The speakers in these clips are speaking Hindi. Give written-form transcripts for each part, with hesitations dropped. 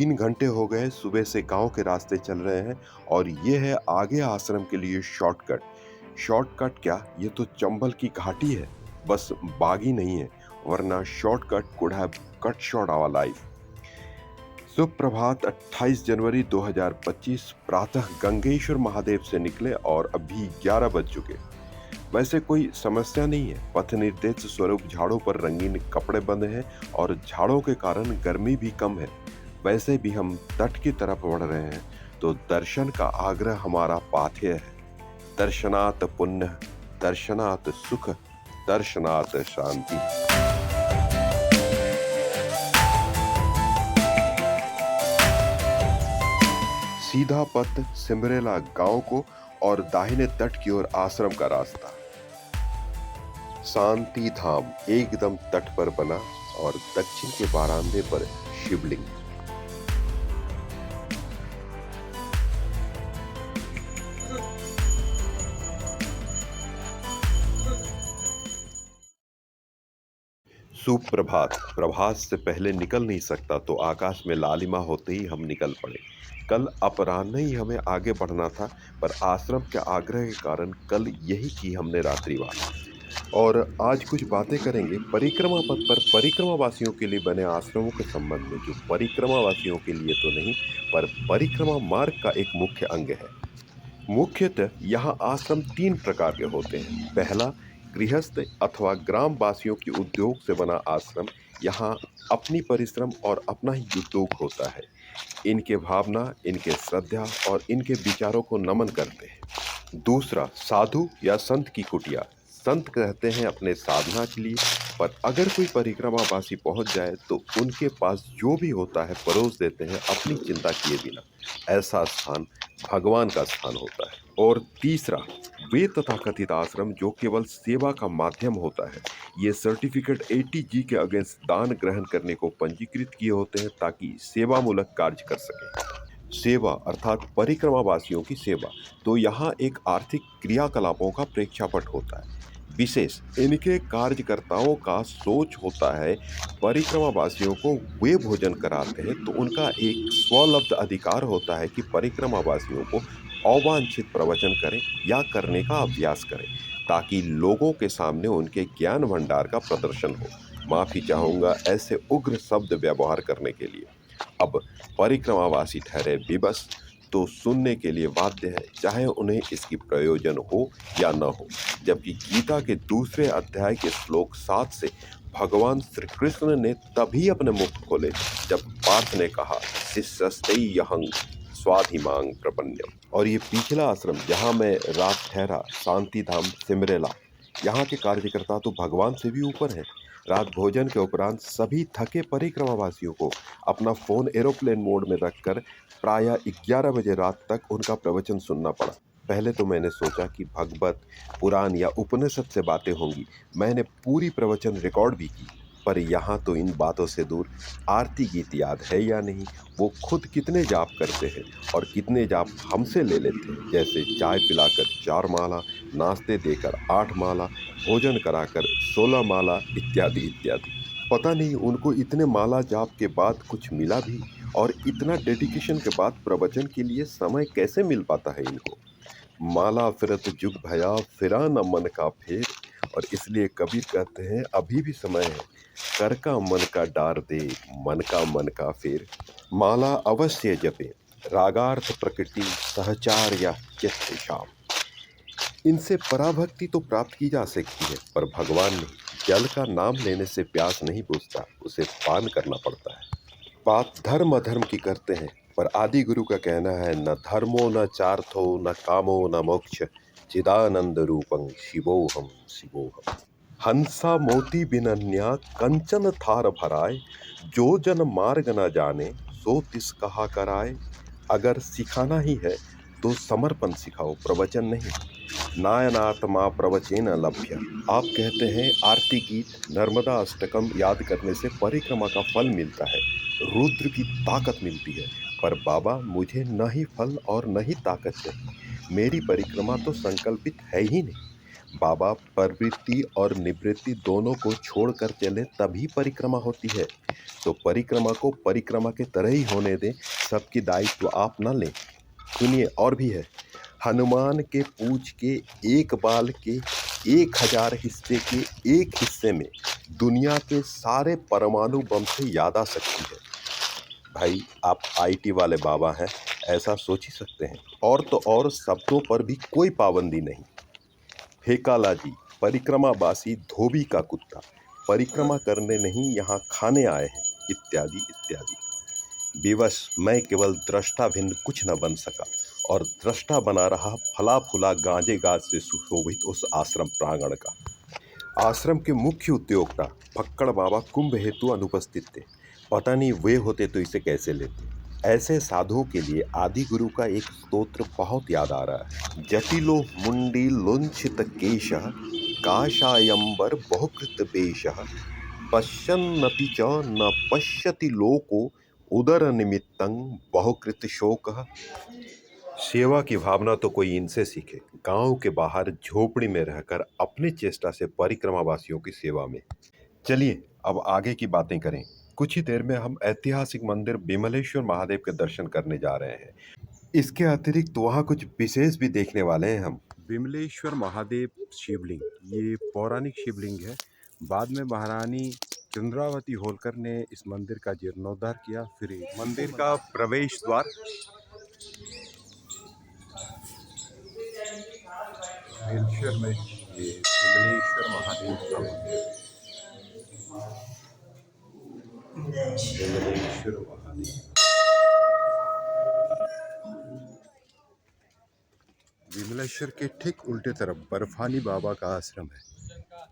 3 घंटे हो गए सुबह से गांव के रास्ते चल रहे हैं और ये है आगे आश्रम के लिए शॉर्टकट। शॉर्टकट क्या, ये तो चंबल की घाटी है। बस बागी नहीं है, वरना shortcut could have cut short our life. सुप्रभात। 28 जनवरी 2025 प्रातः गंगेश्वर महादेव से निकले और अभी 11 बज चुके। वैसे कोई समस्या नहीं है। पथ निर्देश स्वरूप झाड़ों पर रंगीन कपड़े बंधे हैं और झाड़ों के कारण गर्मी भी कम है। वैसे भी हम तट की तरफ बढ़ रहे हैं, तो दर्शन का आग्रह हमारा पाथेय है। दर्शनात् पुण्य, दर्शनात् सुख, दर्शनात् शांति। सीधा पथ सिमरेला गांव को और दाहिने तट की ओर आश्रम का रास्ता। शांति धाम एकदम तट पर बना और दक्षिण के बारांदे पर शिवलिंग। सुप्रभात। प्रभात से पहले निकल नहीं सकता, तो आकाश में लालिमा होते ही हम निकल पड़े। कल अपराह्न ही हमें आगे बढ़ना था, पर आश्रम के आग्रह के कारण कल यही की हमने रात्रिवास। और आज कुछ बातें करेंगे परिक्रमा पथ पर परिक्रमा वासियों के लिए बने आश्रमों के संबंध में, जो परिक्रमा वासियों के लिए तो नहीं, पर परिक्रमा मार्ग का एक मुख्य अंग है। मुख्यतः यहाँ आश्रम 3 प्रकार के होते हैं। पहला, गृहस्थ अथवा ग्राम वासियों की उद्योग से बना आश्रम। यहाँ अपनी परिश्रम और अपना ही उद्योग होता है। इनके भावना, इनके श्रद्धा और इनके विचारों को नमन करते हैं। दूसरा, साधु या संत की कुटिया। संत कहते हैं अपने साधना के लिए, पर अगर कोई परिक्रमावासी पहुंच जाए तो उनके पास जो भी होता है परोस देते हैं, अपनी चिंता किए बिना। ऐसा स्थान भगवान का स्थान होता है। और तीसरा, वे तथाकथित आश्रम जो केवल सेवा का माध्यम होता है। ये सर्टिफिकेट 80G के अगेंस्ट दान ग्रहण करने को पंजीकृत किए होते हैं, ताकि सेवामूलक कार्य कर सके। सेवा अर्थात परिक्रमावासियों की सेवा, तो यहाँ एक आर्थिक क्रियाकलापों का प्रेक्षापट होता है। विशेष इनके कार्यकर्ताओं का सोच होता है, परिक्रमावासियों को वे भोजन कराते हैं, तो उनका एक स्वलब्ध अधिकार होता है कि परिक्रमावासियों को अवांछित प्रवचन करें या करने का अभ्यास करें, ताकि लोगों के सामने उनके ज्ञान भंडार का प्रदर्शन हो। माफी चाहूंगा ऐसे उग्र शब्द व्यवहार करने के लिए। अब परिक्रमावासी ठहरे विवश, तो सुनने के लिए बाध्य है, चाहे उन्हें इसकी प्रयोजन हो या न हो। जबकि गीता के दूसरे अध्याय के श्लोक 7 से भगवान श्री कृष्ण ने तभी अपने मुख खोले जब पार्थ ने कहा, शिष्यस्तेयहं स्वाधिमांग प्रपन्नम। और ये पिछला आश्रम जहाँ मैं रात ठहरा, शांति धाम सिमरेला, यहाँ के कार्यकर्ता तो भगवान से भी ऊपर हैं। रात भोजन के उपरांत सभी थके परिक्रमावासियों को अपना फोन एरोप्लेन मोड में रखकर प्रायः 11 बजे रात तक उनका प्रवचन सुनना पड़ा। पहले तो मैंने सोचा कि भगवत पुराण या उपनिषद से बातें होंगी। मैंने पूरी प्रवचन रिकॉर्ड भी की, पर यहाँ तो इन बातों से दूर आरती गीत याद है या नहीं, वो खुद कितने जाप करते हैं और कितने जाप हमसे ले लेते हैं। जैसे चाय पिलाकर 4 माला, नाश्ते देकर 8 माला, भोजन कराकर 16 माला, इत्यादि इत्यादि। पता नहीं उनको इतने माला जाप के बाद कुछ मिला भी, और इतना डेडिकेशन के बाद प्रवचन के लिए समय कैसे मिल पाता है इनको। माला फिरत जुग भया, फिरा न मन का फेर। और इसलिए कबीर कहते हैं, अभी भी समय है, कर का मन का डार दे, मन का फेर। माला अवश्य जपे, रागार्थ प्रकृति सहचार या चित्त शाम। इनसे पराभक्ति तो प्राप्त की जा सकती है, पर भगवान नहीं। जल का नाम लेने से प्यास नहीं बुझता, उसे पान करना पड़ता है। बात धर्म अधर्म की करते हैं, पर आदि गुरु का कहना है, न धर्मो न चार्थो न कामो न मोक्ष, चिदानंद रूपं शिवोहम शिवोहम। हंसा मोती बिनन्या कंचन थार भराए, जो जन मार्ग न जाने सो तिस कहा कराए। अगर सिखाना ही है तो समर्पण सिखाओ, प्रवचन नहीं। नायनात्मा प्रवचेन लभ्य। आप कहते हैं आरती गीत नर्मदा अष्टकम याद करने से परिक्रमा का फल मिलता है, रुद्र की ताकत मिलती है। पर बाबा, मुझे न ही फल और न ही ताकत चाहिए। मेरी परिक्रमा तो संकल्पित है ही नहीं। बाबा, प्रवृत्ति और निवृत्ति दोनों को छोड़कर चले तभी परिक्रमा होती है। तो परिक्रमा को परिक्रमा के तरह ही होने दें, सबकी दायित्व आप न लें। सुनिए और भी है। हनुमान के पूंछ के एक बाल के 1000 हिस्से के एक हिस्से में दुनिया के सारे परमाणु बम से याद आ सकती है। भाई आप आईटी वाले बाबा हैं, ऐसा सोच ही सकते हैं। और तो और शब्दों पर भी कोई पाबंदी नहीं। फेकाला जी, परिक्रमावासी धोबी का कुत्ता, परिक्रमा करने नहीं यहाँ खाने आए हैं, इत्यादि इत्यादि। विवश मैं केवल दृष्टा भिन्न कुछ न बन सका और दृष्टा बना रहा फला फूला गांजे गाज से सुशोभित उस आश्रम प्रांगण का। आश्रम के मुख्य उद्योक्ता फक्कड़ बाबा कुंभ हेतु अनुपस्थित थे। पता नहीं वे होते तो इसे कैसे लेते। ऐसे साधुओं के लिए आदि गुरु का एक स्तोत्र बहुत याद आ रहा है। जटिलो मुंडी लुंछित केशः काषायंबर बहुकृत वेशः पश्यन्नपि च न पश्यति लोको उदर निमित्तं बहुकृत शोकः। सेवा की भावना तो कोई इनसे सीखे। गांव के बाहर झोपड़ी में रहकर अपनी चेष्टा से परिक्रमा वासियों की सेवा में। चलिए अब आगे की बातें करें। कुछ ही देर में हम ऐतिहासिक मंदिर बिमलेश्वर महादेव के दर्शन करने जा रहे हैं। इसके अतिरिक्त वहाँ कुछ विशेष भी देखने वाले हैं हम। बिमलेश्वर महादेव शिवलिंग, ये पौराणिक शिवलिंग है। बाद में महारानी चंद्रावती होलकर ने इस मंदिर का जीर्णोद्धार किया। फिर मंदिर का प्रवेश द्वार बिमलेश्वर में, ये बिमलेश्वर महादेव का मंदिर। बिमलेश्वर महादेव, बिमलेश्वर के ठीक उल्टे तरफ बर्फानी बाबा का आश्रम है,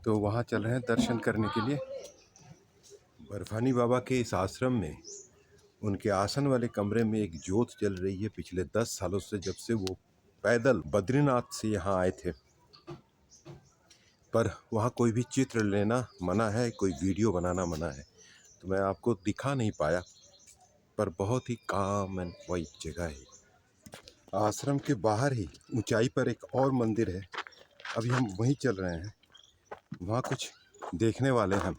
तो वहाँ चल रहे हैं दर्शन करने के लिए। बर्फानी बाबा के इस आश्रम में उनके आसन वाले कमरे में एक ज्योत जल रही है पिछले 10 सालों से, जब से वो पैदल बद्रीनाथ से यहाँ आए थे। पर वहाँ कोई भी चित्र लेना मना है, कोई वीडियो बनाना मना है, तो मैं आपको दिखा नहीं पाया। पर बहुत ही काम एंड क्वाइट जगह है। आश्रम के बाहर ही ऊंचाई पर एक और मंदिर है, अभी हम वहीं चल रहे हैं। वहाँ कुछ देखने वाले हैं हम।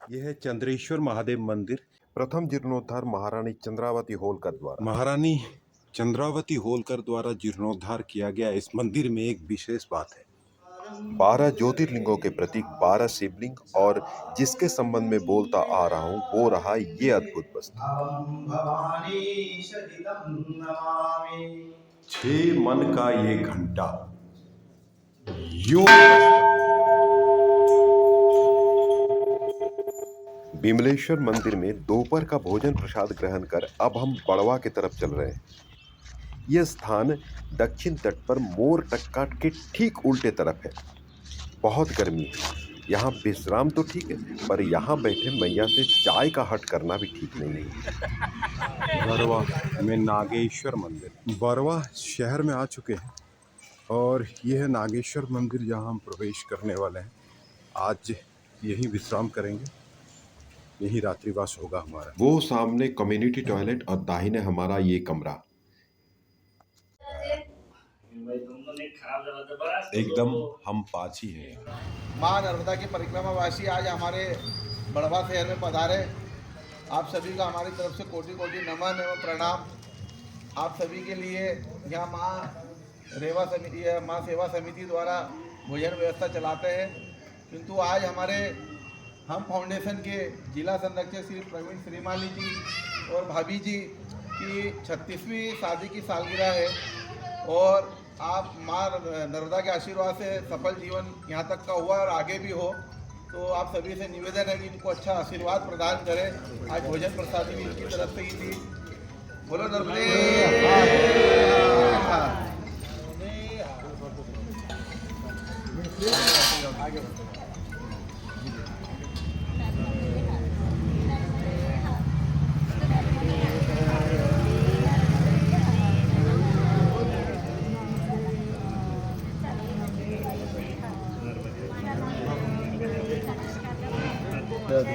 यह है चंद्रेश्वर महादेव मंदिर। प्रथम जीर्णोद्धार महारानी चंद्रावती होलकर द्वारा। महारानी चंद्रावती होलकर द्वारा जीर्णोद्धार किया गया इस मंदिर में एक विशेष बात है। 12 ज्योतिर्लिंगों के प्रतीक 12 शिवलिंग, और जिसके संबंध में बोलता आ रहा हूँ वो रहा ये अद्भुत वस्तु। 6 मन का ये घंटा यूं। बिमलेश्वर मंदिर में दोपहर का भोजन प्रसाद ग्रहण कर अब हम बड़वा की तरफ चल रहे हैं। यह स्थान दक्षिण तट पर मोर टक्का के ठीक उल्टे तरफ है। बहुत गर्मी है यहाँ, विश्राम तो ठीक है, पर यहाँ बैठे मैया से चाय का हट करना भी ठीक नहीं है। बरवा में नागेश्वर मंदिर। बरवा शहर में आ चुके हैं और यह है नागेश्वर मंदिर जहाँ हम प्रवेश करने वाले हैं। आज यही विश्राम करेंगे, यही रात्रिवास होगा हमारा। वो सामने कम्युनिटी टॉयलेट और दाहिने हमारा ये कमरा। एकदम हम पाची हैं। माँ नर्मदा की परिक्रमावासी आज हमारे बड़वा शहर में पधारे। आप सभी का हमारी तरफ से कोटि कोटि नमन एवं प्रणाम। आप सभी के लिए यहाँ माँ सेवा समिति द्वारा भोजन व्यवस्था चलाते हैं, किंतु आज हमारे हम फाउंडेशन के जिला संरक्षक श्री प्रवीण श्रीमाली जी और भाभी जी की 36वीं शादी की सालगिरह है, और आप माँ नर्मदा के आशीर्वाद से सफल जीवन यहाँ तक का हुआ और आगे भी हो। तो आप सभी से निवेदन है कि इनको अच्छा आशीर्वाद प्रदान करें। आज भोजन प्रसादी भी इनकी तरफ से ही थी। बोलो नर्मदे।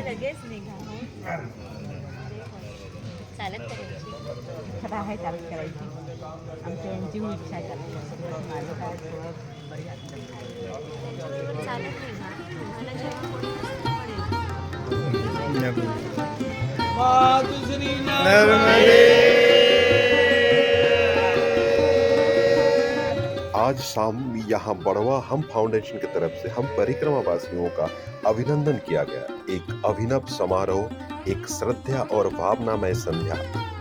लगेच निघा. चालत करायची खरं आहे, चालत करायची. आमच्या यांची इच्छा आहे चालत करायची. माझं काय थोडं बरं मातुश्री आज शाम यहाँ बड़वा हम फाउंडेशन की तरफ से हम परिक्रमा वासियों का अभिनंदन किया गया। एक अभिनव समारोह, एक श्रद्धा और भावनामय संध्या।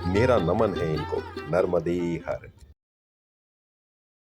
मेरा नमन है इनको। नर्मदे हर।